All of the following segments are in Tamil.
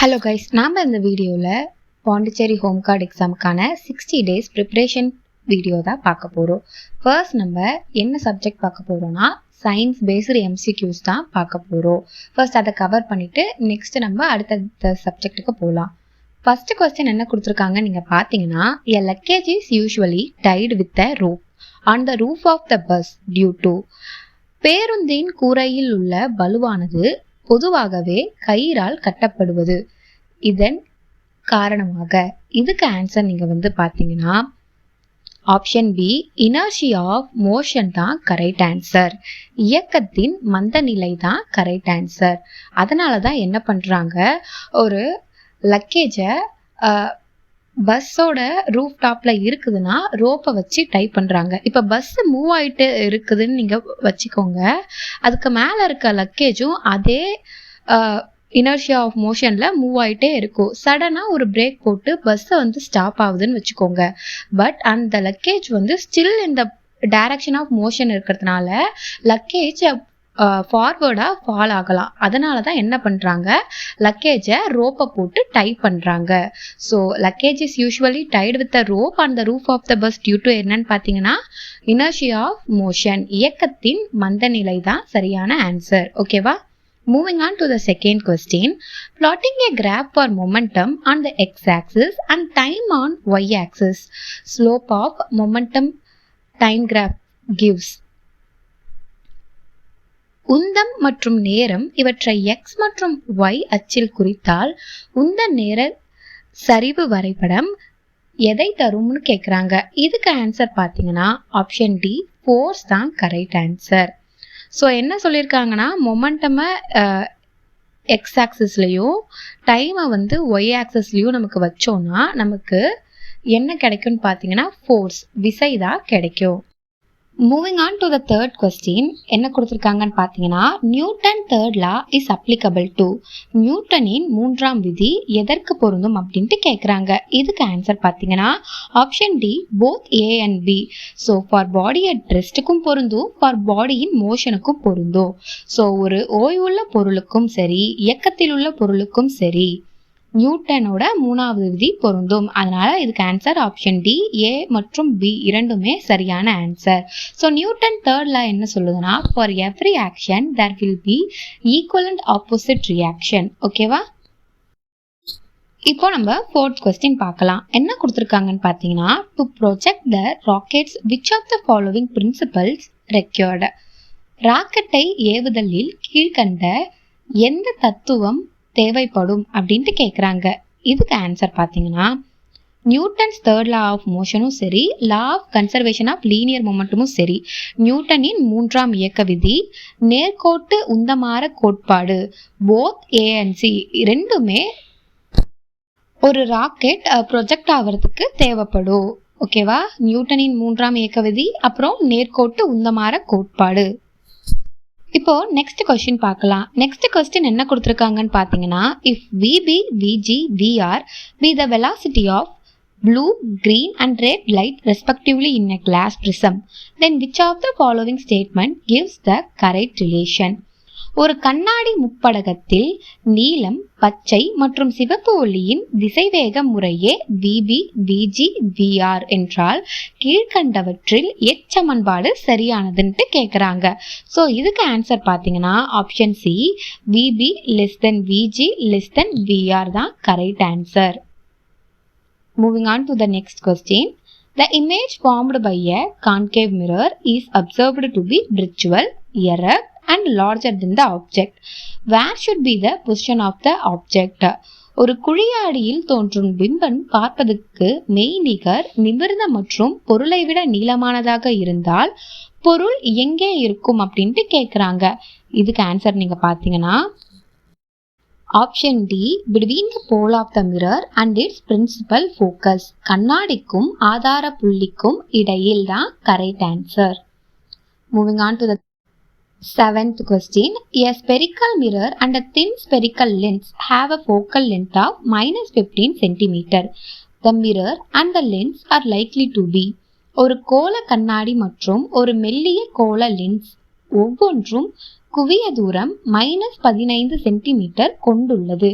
ஹலோ கைஸ், நாம் இந்த வீடியோவில் பாண்டிச்சேரி ஹோம் கார்டு எக்ஸாமுக்கான 60 days ப்ரிப்ரேஷன் வீடியோ தான் பார்க்க போகிறோம். ஃபர்ஸ்ட் நம்ம என்ன சப்ஜெக்ட் பார்க்க போகிறோம்னா சயின்ஸ் பேஸ்டு எம்சிக்யூஸ் தான் பார்க்க போகிறோம். ஃபர்ஸ்ட் அதை கவர் பண்ணிவிட்டு நெக்ஸ்ட் நம்ம அடுத்த சப்ஜெக்ட்டுக்கு போகலாம். ஃபர்ஸ்ட் கொஸ்டின் என்ன கொடுத்துருக்காங்க நீங்கள் பார்த்தீங்கன்னா, a luggage is usually tied with a rope on the roof of the bus due to. பேருந்தின் கூரையில் உள்ள பலுவானது பொதுவாகவே கயிறால் கட்டப்படுவது. இதன் காரணமாக இதுக்கு ஆன்சர் நீங்க பாத்தீங்கன்னா option B, inertia of motion தான் கரெக்ட் ஆன்சர். இயக்கத்தின் மந்த நிலை தான் கரெக்ட் ஆன்சர். அதனாலதான் என்ன பண்றாங்க, ஒரு லக்கேஜை பஸ்ஸோட ரூஃப் டாப்ல இருக்குதுன்னா ரோப்பை வச்சு டைப் பண்றாங்க. இப்ப பஸ் மூவ் ஆயிட்டு இருக்குதுன்னு நீங்க வச்சுக்கோங்க, அதுக்கு மேல இருக்க லக்கேஜும் அதே இனர்ஷியா ஆஃப் மோஷன்ல மூவ் ஆயிட்டே இருக்கும். சடனா ஒரு பிரேக் போட்டு பஸ் ஸ்டாப் ஆகுதுன்னு வச்சுக்கோங்க, பட் அந்த லக்கேஜ் ஸ்டில் இந்த டைரக்ஷன் ஆஃப் மோஷன் இருக்கிறதுனால லக்கேஜ் ஃபார்வர்டா ஃபால் ஆகலாம். அதனாலதான் என்ன பண்றாங்க, லக்கேஜை ரோப்பை போட்டு டைப் பண்றாங்க. So luggage is usually tied with a rope on the roof of the bus due to என்னன்னு பாத்தீங்கன்னா இனர்ஷியா ஆஃப் மோஷன், இயக்கத்தின் மந்த நிலை தான் சரியான ஆன்சர். ஓகேவா? Moving on to the second question, plotting a graph for momentum on the x-axis and time on y-axis. Slope of momentum time graph gives. உந்தம் மற்றும் நேரம் இவற்றை x மற்றும் y அச்சில் குறித்தால் உந்த நேர சரிவு வரைபடம் எதை தரும்னு கேட்குறாங்க. இதுக்கு ஆன்சர் பார்த்தீங்கன்னா ஆப்ஷன் டி, ஃபோர்ஸ் தான் கரெக்ட் ஆன்சர். ஸோ என்ன சொல்லியிருக்காங்கன்னா, மொமெண்டமை எக்ஸ் ஆக்சிஸ்லையும் டைமை ஒய் ஆக்சிஸ்லையும் நமக்கு வச்சோம்னா நமக்கு என்ன கிடைக்கும்னு பார்த்தீங்கன்னா ஃபோர்ஸ், விசை தான் கிடைக்கும். Moving on to the third question என்ன கொடுத்துருக்காங்கன்னு பார்த்தீங்கன்னா, Newton third law is applicable to. நியூட்டனின் மூன்றாம் விதி எதற்கு பொருந்தும் அப்படின்ட்டு கேட்குறாங்க. இதுக்கு ஆன்சர் பார்த்தீங்கன்னா option D, both A and B. So for body at ரெஸ்ட்டுக்கும் பொருந்தும், ஃபார் பாடியின் மோஷனுக்கும் பொருந்தும். ஸோ ஒரு ஓய்வுள்ள பொருளுக்கும் சரி, இயக்கத்தில் உள்ள பொருளுக்கும் சரி நியூட்டனோட மூணாவது விதி பொருந்தும். அதனால இதுக்கு ஆன்சர் ஆப்ஷன் டி, ஏ மற்றும் பி இரண்டுமே சரியான answer. So Newton third law என்ன சொல்லுதுன்னா, for every action there will be equal and opposite reaction. ஓகேவா? இப்போ நம்ம ஃபோர்த் கொஸ்டின் பார்க்கலாம். என்ன கொடுத்துருக்காங்கன்னு பார்த்தீங்கன்னா, to project the rockets which of the following principles required. ராக்கெட்டை ஏவுதலில் கீழ்கண்ட எந்த தத்துவம் தேவைப்படும் அப்படின்ட்டு கேட்குறாங்க. இதுக்கு ஆன்சர் பார்த்தீங்கன்னா நியூட்டன்ஸ் தேர்ட் லா ஆஃப் மோஷனும் சரி, law of conservation of linear மொமெண்டமும் சரி, நியூட்டனின் மூன்றாம் இயக்க விதி, நேர்கோட்டு உந்தமார கோட்பாடு, போத் ஏ அண்ட் சி ரெண்டுமே ஒரு ராக்கெட் ப்ரொஜெக்ட் ஆகிறதுக்கு தேவைப்படும். ஓகேவா? நியூட்டனின் மூன்றாம் இயக்க விதி, அப்புறம் நேர்கோட்டு உந்தமார கோட்பாடு. இப்போ நெக்ஸ்ட் கொஸ்டின் பார்க்கலாம். நெக்ஸ்ட் கொஸ்டின் என்ன கொடுத்துருக்காங்கன்னு பார்த்தீங்கன்னா, if VB, VG, VR be the velocity of blue, green and red light respectively in a glass prism, then which of the following statement gives the correct relation? ஒரு கண்ணாடி முப்படகத்தில் நீலம், பச்சை மற்றும் சிவப்பு ஒளியின் திசைவேக முறையே விபி, விஜி, விஆர் என்றால் கீழ்கண்டவற்றில் எச்சமன்பாடு சரியானதுன்ட்டு கேட்குறாங்க. ஸோ இதுக்கு ஆன்சர் பார்த்தீங்கன்னா option C, VB less than VG less than VR தான் correct answer. Moving on to the next question. The image formed by a concave mirror is observed to be virtual, erect and larger than the object. Where should be the position of the object? ஒரு குழியாடியில் தோன்றும் பிம்பம் பார்ப்பதற்கு மெய்நிகர், நிமிர்ந்த மற்றும் பொருளை விட நீளமானதாக இருந்தால் பொருள் எங்கே இருக்கும் அப்படின்ட்டு கேட்குறாங்க. இதுக்கு ஆன்சர் நீங்க பார்த்தீங்கன்னா option D, between the pole of the mirror and its principal focus. கண்ணாடிக்கும் ஆதார புள்ளிக்கும் இடையில் தான் correct answer. Moving on to the seventh question. A spherical mirror and a thin spherical lens have a focal length of -15 cm. The mirror and the lens are likely to be. ஒரு கோள கண்ணாடி மற்றும் ஒரு மெல்லிய கோள லென்ஸ் ஒவ்வொன்றும் குவிய தூரம் -15 சென்டிமீட்டர் கொண்டுள்ளது.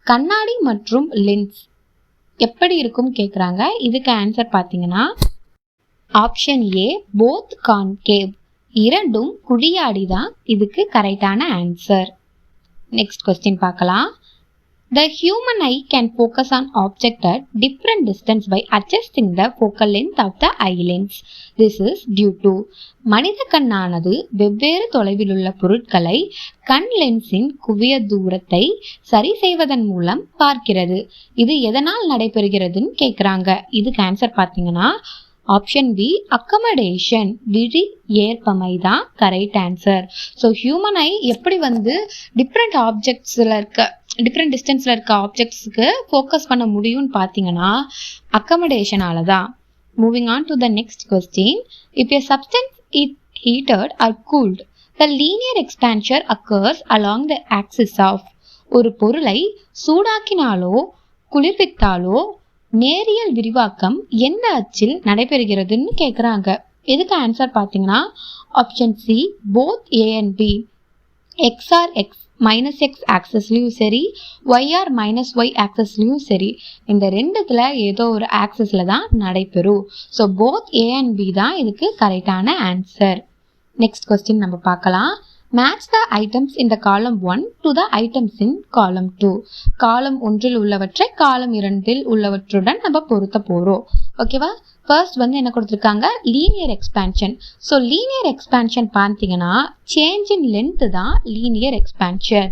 கண்ணாடி மற்றும் லென்ஸ் எப்படி இருக்கும் கேட்குறாங்க. இதுக்கு ஆன்சர் பார்த்தீங்கன்னா ஆப்ஷன் ஏ போத் கான்கேவ், இரண்டும் குழியாடி தான் இதுக்கு கரெக்டான ஆன்சர். நெக்ஸ்ட் கொஸ்டின் பார்க்கலாம். The human eye can focus on object at different distance by adjusting the focal length of the eye lens. This is due to மனித கண்ணானது வெவ்வேறு தொலைவில் உள்ள பொருட்களை கண் லென்ஸின் குவிய தூரத்தை சரி செய்வதன் மூலம் பார்க்கிறது. இது எதனால் நடைபெறுகிறதுன்னு கேட்குறாங்க. இதுக்கு ஆன்சர் பார்த்தீங்கன்னா ஆப்ஷன் பி அக்கமடேஷன், விழி ஏற்பமை தான் கரெக்ட் ஆன்சர். ஸோ ஹியூமன் ஐ எப்படி டிஃப்ரெண்ட் ஆப்ஜெக்ட்ஸில் டிஃப்ரெண்ட் டிஸ்டன்ஸில் இருக்க ஆப்ஜெக்ட்ஸுக்கு ஃபோக்கஸ் பண்ண முடியும்னு பார்த்தீங்கன்னா அக்கமடேஷனால தான். Moving on to the next question. If a substance is heated or cooled, the linear expansion occurs along the axis of. ஒரு பொருளை சூடாக்கினாலோ குளிர்வித்தாலோ நேரியல் விரிவாக்கம் எந்த அச்சில் நடைபெறுகிறதுன்னு கேட்குறாங்க. இதுக்கு ஆன்சர் பார்த்தீங்கன்னா option C both A and B. XR X minus X ஆக்சஸ்லையும் சரி, ஒய்ஆர் மைனஸ் ஒய் ஆக்சஸ்லையும் சரி, இந்த ரெண்டுத்துல ஏதோ ஒரு ஆக்சஸில் தான் நடைபெறும். So both A and B தான் இதுக்கு கரெக்டான ஆன்சர். நெக்ஸ்ட் கொஸ்டின் நம்ம பார்க்கலாம். Match the items in the column 1 to the items in column 2. காலம் 1 உள்ளவற்றை காலம் 2 உள்ளவற்றுடன் நம்ம பொருத்த போறோம். ஓகேவா? ஃபர்ஸ்ட் என்ன கொடுத்துருக்காங்க, linear expansion. So linear expansion பார்த்தீங்கன்னா சேஞ்ச் இன் லென்த் தான் லீனியர் எக்ஸ்பான்ஷன்.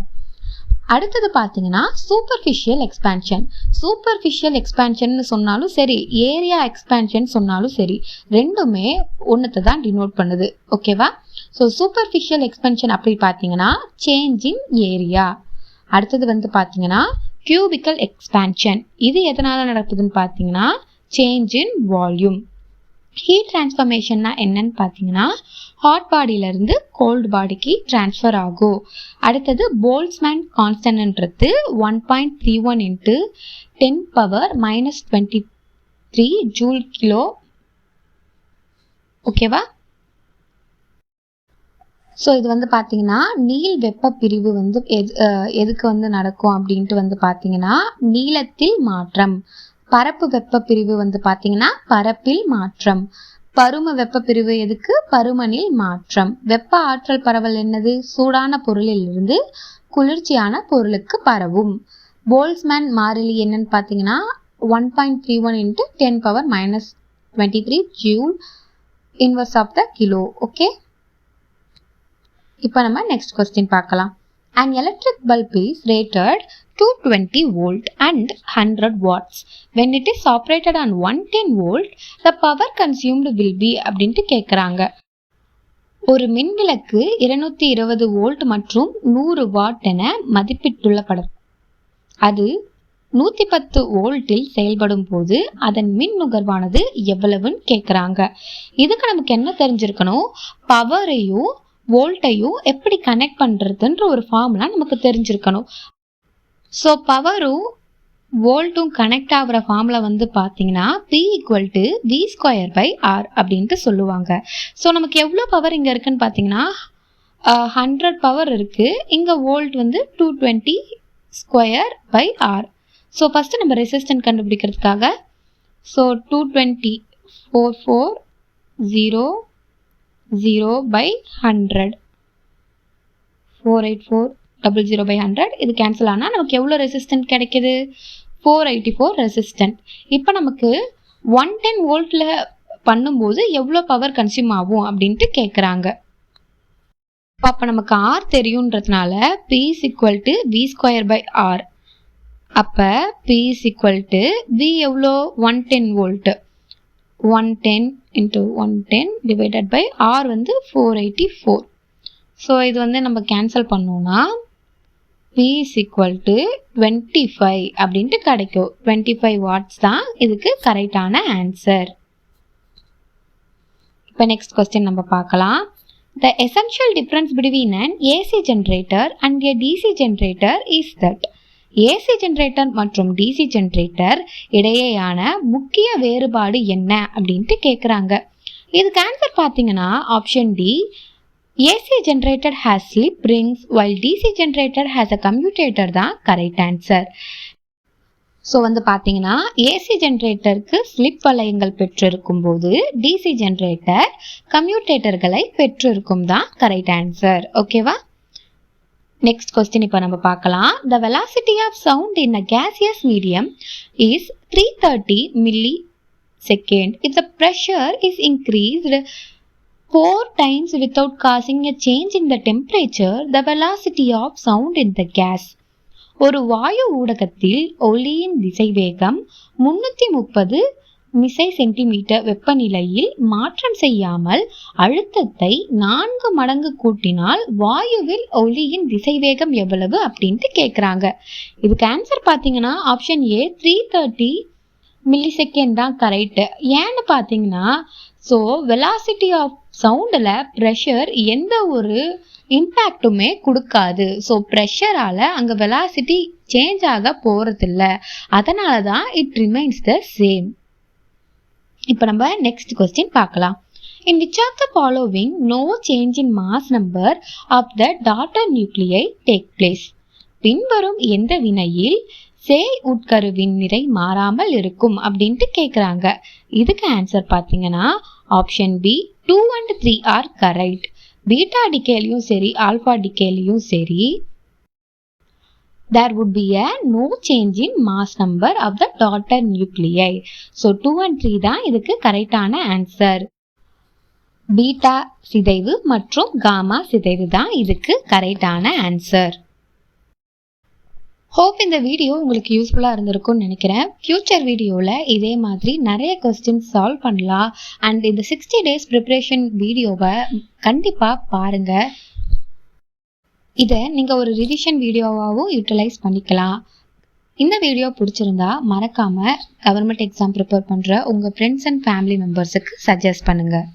அடுத்தது பார்த்தீங்கன்னா சூப்பர்ஃபிஷியல் எக்ஸ்பான்ஷன். சூப்பர்ஃபிஷியல் எக்ஸ்பான்ஷன் சொன்னாலும் சரி, ஏரியா எக்ஸ்பான்ஷன் சொன்னாலும் சரி, ரெண்டுமே ஒன்றத்தை தான் டினோட் பண்ணுது. ஓகேவா? ஸோ சூப்பர்ஃபிஷியல் எக்ஸ்பான்ஷன் அப்படி பார்த்தீங்கன்னா சேஞ்ச் இன் ஏரியா. அடுத்தது பார்த்தீங்கன்னா கியூபிக்கல் எக்ஸ்பான்ஷன். இது எதனால் நடக்குதுன்னு பார்த்தீங்கன்னா சேஞ்ச் இன் வால்யூம். ஹீட் டிரான்ஸ்ஃபர்மேஷன்னா என்னன்னு பார்த்தீங்கன்னா ஹாட் பாடியிலேருந்து கோல்டு பாடிக்கு டிரான்ஸ்ஃபர் ஆகும். அடுத்தது போல்ட்ஸ்மேன் கான்ஸ்டன்ட்ன்றது 1.31 × 10⁻⁻23 ஜூல் கிலோ. ஓகேவா? ஸோ இது பார்த்தீங்கன்னா நீள் வெப்ப பிரிவு எதுக்கு நடக்கும் அப்படின்ட்டு பார்த்தீங்கன்னா நீளத்தில் மாற்றம். பரப்பு வெப்ப பிரிவு பார்த்தீங்கன்னா பரப்பில் மாற்றம். பரும வெப்ப பிரிவு எதுக்கு? பருமனில் மாற்றம். வெப்ப ஆற்றல் பரவல் என்னது? சூடான பொருளில் இருந்து குளிர்ச்சியான பொருளுக்கு பரவும். போல்ட்ஸ்மேன் மாறிலி என்னன்னு பார்த்தீங்கன்னா 1.31 × 10⁻⁻23 joule inverse of the kilo. Okay, இப்போ நம்ம நெக்ஸ்ட் கொஸ்டின் பார்க்கலாம். An electric bulb is rated 220 volt and 100 watts. When it is operated on 110 volt, the power consumed will be அப்படின்ட்டு கேட்குறாங்க. ஒரு மின்விளக்கு 220 வோல்ட் மற்றும் 100 வாட் என மதிப்பிட்டுள்ள படம். அது 110 வோல்ட்டில் செயல்படும் போது அதன் மின் நுகர்வானது எவ்வளவுன்னு கேட்குறாங்க. இதுக்கு நமக்கு என்ன தெரிஞ்சிருக்கணும்? பவரையும் வோல்ட்டையும் எப்படி கனெக்ட் பண்ணுறதுன்ற ஒரு ஃபார்முலா நமக்கு தெரிஞ்சிருக்கணும். ஸோ பவரும் வோல்ட்டும் கனெக்ட் ஆகிற ஃபார்முலா பார்த்தீங்கன்னா P = V²/R அப்படின்ட்டு சொல்லுவாங்க. ஸோ நமக்கு எவ்வளோ பவர் இங்கே இருக்குன்னு பார்த்தீங்கன்னா 100 பவர் இருக்குது. இங்கே வோல்ட் 220²/R. ஸோ ஃபஸ்ட்டு நம்ம ரெசிஸ்டன்ட் கண்டுபிடிக்கிறதுக்காக ஸோ 220 440 0/100 48400/100. இது கேன்சல் ஆனால் நமக்கு எவ்வளோ ரெசிஸ்டன்ட் கிடைக்கிது? 484 ரெசிஸ்டன்ட். இப்போ நமக்கு 110 வோல்ட்டில் பண்ணும்போது எவ்வளோ பவர் கன்சியூம் ஆகும் அப்படின்ட்டு கேட்குறாங்க. அப்போ நமக்கு R தெரியுன்றதுனால P = V²/R. அப்போ P = V எவ்வளோ? 110 volt. 110 × 110 divided by R 484. So இது நம்ம கேன்சல் பண்ணோம்னா P = 25 அப்படின்ட்டு கிடைக்கும். 25 வாட்ஸ் தான் இதுக்கு கரெக்டான ஆன்சர். இப்போ நெக்ஸ்ட் கொஸ்டின் நம்ம பார்க்கலாம். The essential difference between an AC generator and a DC generator is that AC generator மற்றும் டிசி ஜென்ரேட்டர் இடையேயான முக்கிய வேறுபாடு என்ன அப்படின்ட்டு கேட்குறாங்க. இதுக்கு ஆன்சர் பார்த்தீங்கன்னா option D AC generator has slip rings while DC generator has a commutator தான் கரெக்ட் ஆன்சர். ஸோ பார்த்தீங்கன்னா ஏசி ஜென்ரேட்டருக்கு ஸ்லிப் வளையங்கள் பெற்றிருக்கும் போது டிசி ஜென்ரேட்டர் கம்யூட்டேட்டர்களை பெற்றிருக்கும் தான் கரெக்ட் ஆன்சர். ஓகேவா? நெக்ஸ்ட் கொஸ்டின் இப்போ நம்ம பார்க்கலாம். The velocity of sound in a gaseous medium is 330 millisecond. If the pressure is increased 4 times without causing a change in the temperature, the velocity of sound in the gas. ஒரு வாயு ஊடகத்தில் ஒலியின் திசைவேகம் 330 மிசை சென்டிமீட்டர் வெப்பநிலையில் மாற்றம் செய்யாமல் அழுத்தத்தை 4 மடங்கு கூட்டினால் வாயுவில் ஒலியின் திசைவேகம் எவ்வளவு அப்படின்ட்டு கேட்குறாங்க. இதுக்கு ஆன்சர் பார்த்தீங்கன்னா ஆப்ஷன் ஏ 330 மில்லிசெகண்ட் தான் கரெக்ட். ஏன்னு பார்த்தீங்கன்னா ஸோ வெலாசிட்டி ஆஃப் சவுண்டில் ப்ரெஷர் எந்த ஒரு இம்பேக்டுமே கொடுக்காது. ஸோ ப்ரெஷரால் அங்கே வெலாசிட்டி சேஞ்ச் ஆக போகிறதில்ல. அதனால தான் இட் ரிமைன்ஸ் த சேம். இப்போ நம்ம நெக்ஸ்ட் கொஸ்டின் பார்க்கலாம். In which of the following no change in mass number of the daughter nuclei take place? பின்வரும் எந்த வினையில் சேய் உட்கருவின் நிறை மாறாமல் இருக்கும் அப்படின்ட்டு கேட்குறாங்க. இதுக்கு ஆன்சர் பார்த்தீங்கன்னா option B 2 and 3 are correct. Beta டிகேலையும் சரி ஆல்ஃபா டிகேலையும் சரி there would be a no change in mass number of the daughter nuclei. So 2 and 3 தான் இதுக்கு கரெக்டான ஆன்சர். பீட்டா சிதைவு மற்றும் காமா சிதைவு தான் இதுக்கு கரெக்டான ஆன்சர். ஹோப் இந்த வீடியோ உங்களுக்கு யூஸ்ஃபுல்லாக இருந்திருக்கும்னு நினைக்கிறேன். ஃப்யூச்சர் வீடியோவில் இதே மாதிரி நிறைய கொஸ்டின்ஸ் சால்வ் பண்ணலாம். அண்ட் இந்த 60 டேஸ் ப்ரிப்ரேஷன் வீடியோவை கண்டிப்பாக பாருங்கள். இதை நீங்கள் ஒரு ரிவிஷன் வீடியோவாகவும் யூட்டிலைஸ் பண்ணிக்கலாம். இந்த வீடியோ பிடிச்சிருந்தா மறக்காமல் கவர்மெண்ட் எக்ஸாம் ப்ரிப்பேர் பண்ணுற உங்கள் ஃப்ரெண்ட்ஸ் அண்ட் ஃபேமிலி மெம்பர்ஸுக்கு சஜஸ்ட் பண்ணுங்கள்.